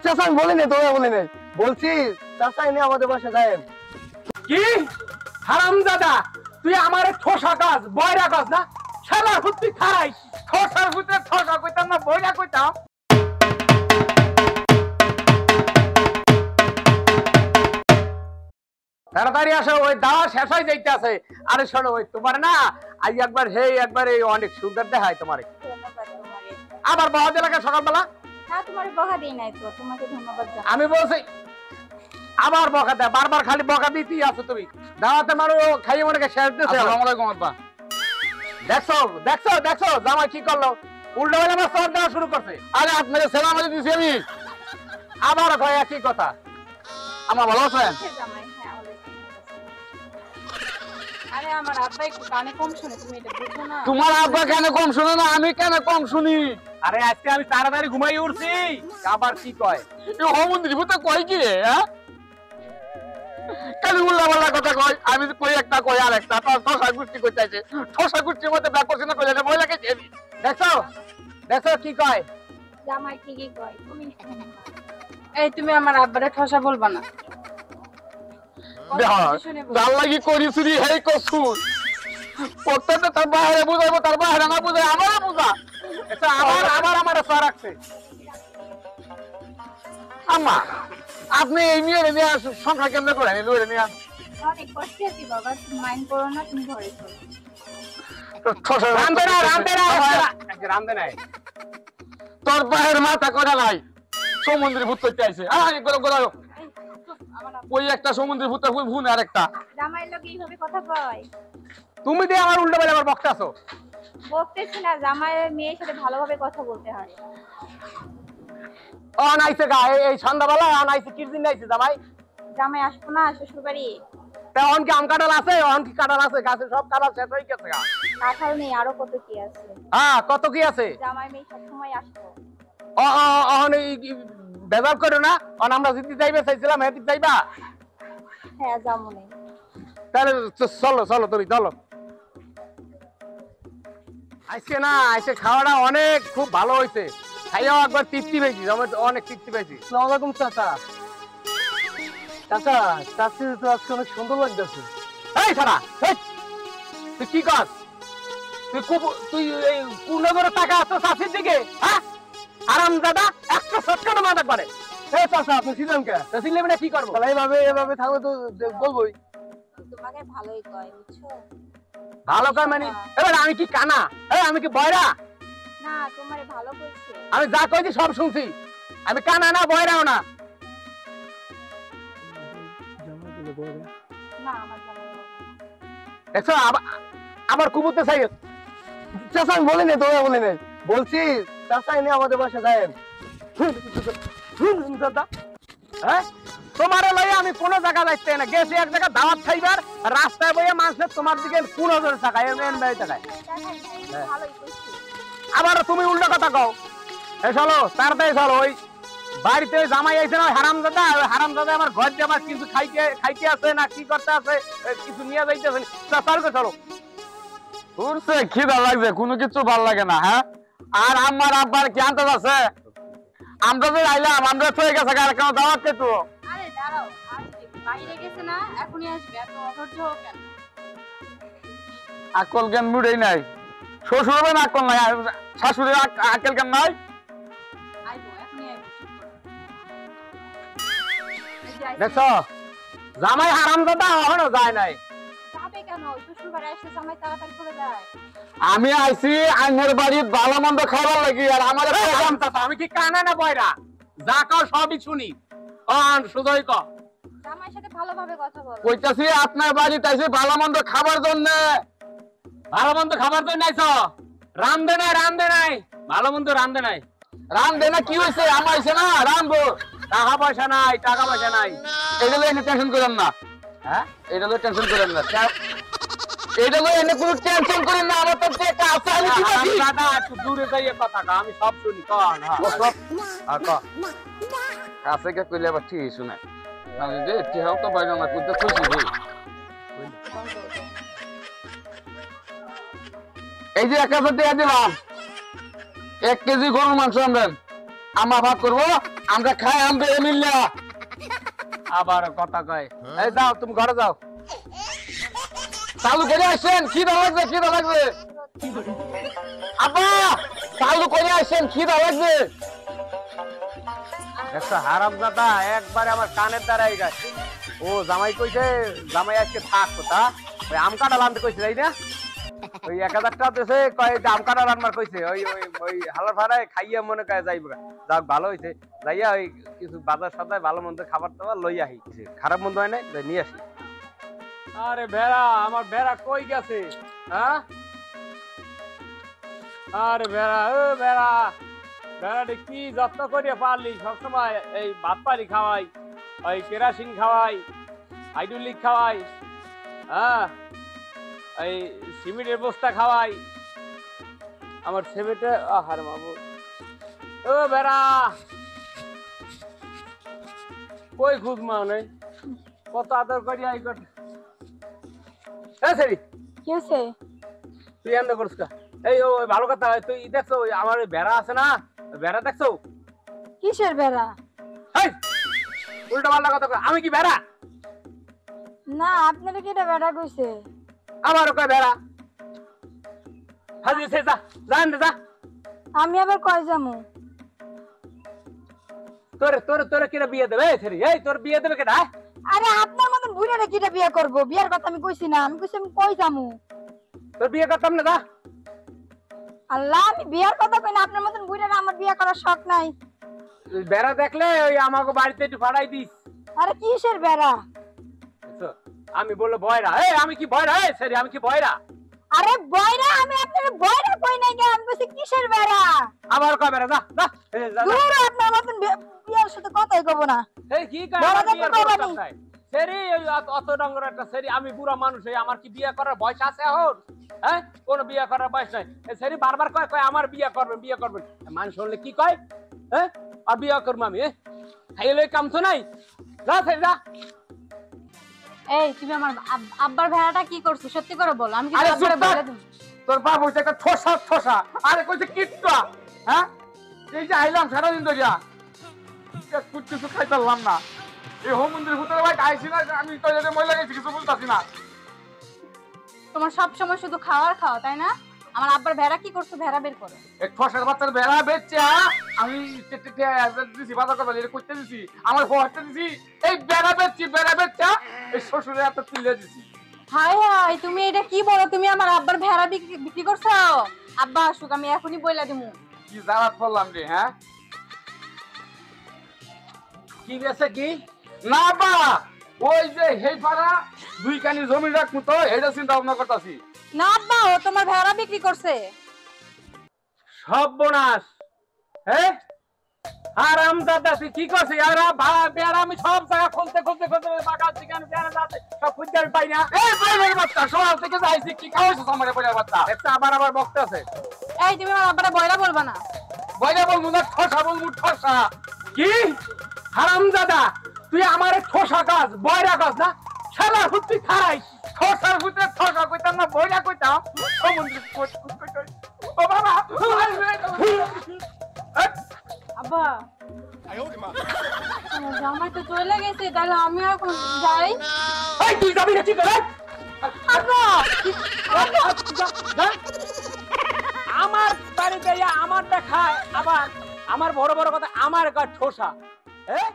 চাচা আমি বলি নাই, তোমরা বলি নাই, বলছি চাচা এনে আমাদের বাসা যায়। কি হারামজাদা, তুই আমারে ঠোসা কাজ বয়রা কাজ না শালা হুত্তি খাই ঠোসার ভিতরে ঠোসা কইতাম না বয়রা কইতাম। তাড়াতাড়ি আসো, ওই দাওয়া শেষ হয়ে যাইতেছে। আরে শোনো, ওই তোমার না আজ একবার একবার এই অনেক সুন্দর দেখায় তোমারে। আবার বহা দিলাকে সকালবেলা। হ্যাঁ তোমারে বকা দেই নাই তো, তোমাকে ধন্যবাদ জানাই। আমি বলছি আবার বকা দেয়, বারবার খালি বকা দিতেই আছো তুমি। দাওয়াতে মারো খাইয়ে মনে শেষ দিয়েছে। আসসালামু আলাইকুম আব্বা। দেখছো দেখছো দেখছো জামাই কি করলো, উল্টো হয়ে আমার সর দেওয়া শুরু করছে। আরে আপনাকে সেলাম আলী দিছি আমি, আবার কয় একই কথা। আমার ভালো আছেন? আরে আমার আব্বা একটু কানে কম শুনে, তুমি এটা বুঝো না? তোমার আব্বা কেন কম শুনে না, আমি কেন কম শুনি? আরে আজকে আমি তাড়াতাড়ি ঘুমাই উঠছি, আবার কি কয় হোমন্দির ভূতে কয় কি রে? হ্যাঁ কেন উল্লা পাল্লা কথা কয়? আমি কই একটা কই আর একটা, ঠোসা গুষ্টি কইতাছে। ঠোসা গুষ্টির মধ্যে ব্যাক করছে না কইলে না মহিলাকে দেবি। দেখছো দেখছো কি কয় জামাই ঠিকই কয়। তুমি এই তুমি আমার আব্বারে ঠসা বলবা না। জাল লাগি করিছুরি হেই কসুর প্রত্যেকটা তার বাইরে বুঝাইবো, তার বাইরে না বুঝাই আমারে বুঝা। এটা আবার আবার আমার সর রাখছে। আম্মা আপনি এই মেয়ের নিয়ে সংখ্যা কেমনে করেন? লইরে নিয়ে অনেক কষ্টে আছি বাবা, তুমি মাইন্ড করো না, তুমি ঘরে চলো। রান্দে না রান্দে না রান্দে নাই, তোর বাইরের মাথা করা নাই। সমুদ্রে ভূত করতে আইছে। আরে গরো গরো ওই একটা সমুদ্রে ভূত ভুন আর একটা জামাই লোক এইভাবে কথা কয়। তুমি দিয়ে আমার উল্টো বেলা আবার বকতাছো। বকতেছি না, জামাইয়ের মেয়ের সাথে ভালোভাবে কথা বলতে হয়। ও নাইছে গা এই সন্ধ্যাবেলা নাইছে কি দিন নাইছে জামাই? জামাই আসবো না শ্বশুর বাড়ি। তা অন কি আম কাঁঠাল আছে? অন কি কাঁঠাল আছে? গাছে সব কাঁঠাল শেষ হয়ে গেছে গা। কাঁঠাল নেই, আরো কত কি আছে। হ্যাঁ কত কি আছে? জামাই মেয়ে সবসময় আসবো। ও অন বেজার করো না, অন আমরা জিতে যাইবে চাইছিলাম হেদিক যাইবা। হ্যাঁ যাবো না। তাহলে চলো চলো তুমি চলো। আজকে না আজকে খাওয়াটা অনেক খুব ভালো হয়েছে, খাইয়াও একবার তৃপ্তি পেয়েছি, অনেক তৃপ্তি পেয়েছি। আসসালামু আলাইকুম চাচা। চাচা চাচি তো আজকে অনেক সুন্দর লাগতেছে। এই সারা তুই কি কর? তুই এই পূর্ণগরের টাকা আছে চাষির দিকে? হ্যাঁ আরাম দাদা একটা সৎকার মাথা করে। এই চাচা আপনি ছিলেন কে? ছিলেন না কি করবো? তাহলে এভাবে থাকলে তো বলবোই। তোমাকে ভালোই কয় বুঝছো? ভালো কর মানে এবার আমি কি কানা? আমি কি বয়রা? না তোমারে ভালো কইছে। আমি যা কইছি সব শুনছি, আমি কানা না বয়রাও না। না আমার জামাই দেখছো আবার কুবুতে চাই। চাচা আমি বলি নাই, তোমরা বলি নাই, বলছি চাচা এনে আমাদের বাসা যায়। দাদা হ্যাঁ তোমার লইয়া আমি কোন জায়গা যাইতে না, গেছি এক জায়গা দাওয়াত খাইবার, রাস্তায় বইয়া মানুষের তোমার দিকে 15,000 টাকা টাকায়। ভালোই কইছে। আবার তুমি উল্টো কথা কও। এই চলো তাড়াতাড়ি চলো, ওই বাড়িতে জামাই আইছে না হারামজাদা, ওই হারামজাদা আমার ঘর দিয়ে আবার কিছু খাইতে আছে না কি করতে আছে, কিছু নিয়ে যাইতেছে। চলো চলো। উঠছে খিদা লাগছে, কোনো কিছু ভাল লাগে না। হ্যাঁ আর আমার আব্বার কি আনতে আছে? আমরা তো আইলাম, আমরা চলে গেছে আর কেন দাওয়াত কে তো? আরে দাঁড়াও, আসবে বাইরে গেছে না, এখনই আসবে, এত অধৈর্য হও কেন? আকল জ্ঞান মুড়েই নাই, শ্বশুর হবে না আকল নাই, শাশুড়ির আকেল জ্ঞান নাই। আইবো এখনই আইবো, চুপ করো। দেখছো জামাই হারামজাদা এখনো যায় নাই। যাবে কেন? শ্বশুর বাড়ি আসলে জামাই তাড়াতাড়ি চলে যায়। আমি আইছি আইনের বাড়ির ভালো মন্দ খাবার লাগি, আর আমার আমি কি কানা না বয়রা? যা কাও সবই শুনি। সুজয় ক জামাইয়ের সাথে ভালোভাবে কথা বলো। কইতাছি আপনার বাড়িতে আইছি ভালো মন্দ খাবার জন্য। ভালো মন্দ খাবার জন্য আইছো? রান্ধে নাই ভালো মন্দ রান্ধে নাই। রান্ধে না কি হয়েছে? আমার আইছে না রান্ধবো, টাকা পয়সা নাই এটা এনে টেনশন করেন না। হ্যাঁ এটা টেনশন করেন না, এটা এনে কোনো টেনশন করেন না। আমার তো টাকা আছে, আমি কি করি? দাদা একটু দূরে যাইয়ে কথা কা, আমি সব শুনি। কন কাছে কে কইলে আবার ঠিক শুনে আমি যে টিহাও তো বাইরে না কইতে খুশি হই। এই যে 1000 টাকা দিলাম, 1 কেজি গরুর মাংস আনবেন, আমার ভাগ করবো, আমরা খাই আমবে মিল্লা আবার কথা কয় এই যাও তুমি ঘরে যাও চালু করে আসেন খিদা লাগবে আব্বা চালু করে আসেন খিদা লাগবে একটা হারামজাদা একবারে আমার কানের দ্বারাই গেছে ও জামাই কইছে জামাই আজকে থাক কোথা ওই আম কাটা আনতে কইছে তাই না ওই 1000 টাকা দিয়েছে কয় যে আম কাটা আনবার কইছে ওই ওই ওই হালার ভাড়ায় খাইয়া মনে কয় যাইব যাক ভালো হইছে যাইয়া ওই কিছু বাজার সদায় ভালো মন্দ খাবার দাবার লই আহি খারাপ মন্দ হয় নাই যাই নিয়ে আসি আরে ভেড়া আমার ভেড়া কই গেছে হ্যাঁ আরে ভেড়া ও ভেড়া ভেড়াটি কি যত্ন করিয়া পারলি সবসময় এই ভাত পানি খাওয়াই ওই কেরাসিন খাওয়াই হাইড্রোলিক খাওয়াই হ্যাঁ এই সিমেন্টের বস্তা খাওয়াই আমার ছেলেটা আহার বাবু ও বেড়া কই খুঁজ মানে কত আদর করি আই কর সরি কি হয়েছে? তুই এমন করিস কা এই ও ভালো কথা তুই দেখছো ওই আমার ওই বেড়া আছে না বেড়া দেখছো কিসের বেড়া? এই উল্টা পাল্টা কথা কর আমি কি বেড়া না আপনারা কি এটা বেড়া কইছে? আমারও কয় বেড়া হাজি সে যা জান যা আমি আবার কই যামু? তোরে তোরে তোরে কিরা বিয়ে দেবে সরি এই তোর বিয়ে দেবে কেডা আরে আপনার মতন বুড়ারে কিটা বিয়ে করব? বিয়ার কথা আমি কইছি না, আমি কইছি আমি কই যামু? তোর বিয়ে করতাম না যা আল্লাহ আমি বিয়ার কথা কই না, আপনার মতন বুড়ারে আমার বিয়ে করার শখ নাই। বেড়া দেখলে ওই আমাকে বাড়িতে একটু ফাড়াই দিস আরে কিসের বেড়া? আমি বললো বয়রা এই আমি কি বয়রা এই সরি আমি কি বয়রা আরে বয়রা আমি আপনার বয়রা কই নাই গে, আমি কইছি কিসের বেড়া? আমার কয় বেড়া যা যা এই যা, যা। দূর আপনার মতন বিয়ার সাথে কথাই কব না। এই কি কাজ বড় আমার দেখতে বিয়ে পাবানি। করতাম নাই সরি ওই অত ডঙ্গর একটা সরি আমি বুড়া মানুষ এই আমার কি বিয়ে করার বয়স আছে এখন হ্যাঁ কোনো বিয়ে করার বয়স নাই এই সরি বারবার কয় কয় আমার বিয়ে করবেন মানুষ হলে কি কয় হ্যাঁ আর বিয়ে করবো আমি খাইলে কাম তো নাই যা সরি যা এই তুমি আমার আব্বার ভেড়াটা কি করছো সত্যি করে বল, আমি কি আরে আব্বারে চুপ থাক। বলে দেব? তোর বাপ হইছে একটা ঠোসা আরে কইছে কিটটা হ্যাঁ এই যে আইলাম সারাদিন ধরিয়া কিছু খাইতে পারলাম না এই হোম মন্দির ভিতরে ভাই আইছি না আমি টয়লেটে ময়লা গেছি কিছু বলতাছি না তোমার সব সময় শুধু খাওয়ার খাও তাই না? আমার আব্বার ভেড়া কি করছো? ভেড়া বের করো। এক ঠোসার বাচ্চার বেড়া বেচছে আমি দিছি বাজার কথা এটা করতে দিছি আমার হতে দিছি এই বেড়া বেচছি এই শ্বশুরে এত তুলে দিছি হাই হাই তুমি এটা কি বলো? তুমি আমার আব্বার ভেড়া বিক্রি করছো? আব্বা আসুক আমি এখনই বইলা দিমু। কি জ্বালাত করলাম রে হ্যাঁ কি গেছে কি না বা ওই যে হেই পাড়া দুই কানি জমি রাখবো তো এটা চিন্তা ভাবনা করতেছি না আব্বা ও তোমার ভেড়া বিক্রি করছে। সর্বনাশ হ্যাঁ আরাম দাদা তুই কি করছিস বেড়া আমি সব জায়গা খুলতে বাগান চিকেন বেড়া যাচ্ছে সব খুঁজতে আমি পাই না এই বইয়ের বাচ্চা সকাল থেকে যাইছি কি খাওয়াইছিস আমার বইয়ের বাচ্চা একটা আবার বক্তা আছে এই তুমি আমার আব্বারে বয়রা বলবা না। বইরা বলবো না ঠোসা কি হারাম দাদা তুই আমার ঠোসা কাজ বয়রা কাজ না শালা হুত্তি খাই ঠোসার ভিতরে ঠোসা কইতাম না বয়রা কইতাম ও বাবা আব্বা আমার জামাই তো চলে গেছে, তাহলে আমি এখন যাই। এই তুই যাবি না কি করে আব্বা আমার বাড়িতে আমার দেখায় আবার আমার বড় বড় কথা আমার গা ঠোসা হ্যাঁ